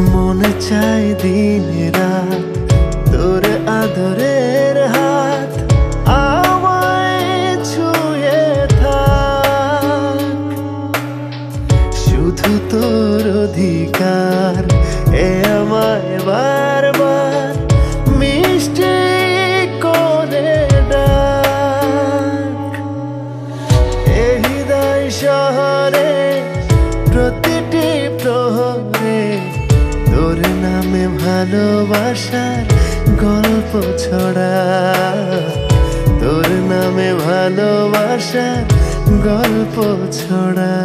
মনে চাই দিন রাত তোর আদরের হাত আমায় ছুঁয়ে থাক। শুধু তোর অধিকার এ আমায় বারবার মিষ্টি করে ডাক। এ হৃদয় শহরে প্রতিটি প্রহরে তোর নামে ভালোবাসার গল্প ছড়া, তোর নামে ভালোবাসার গল্প ছড়া।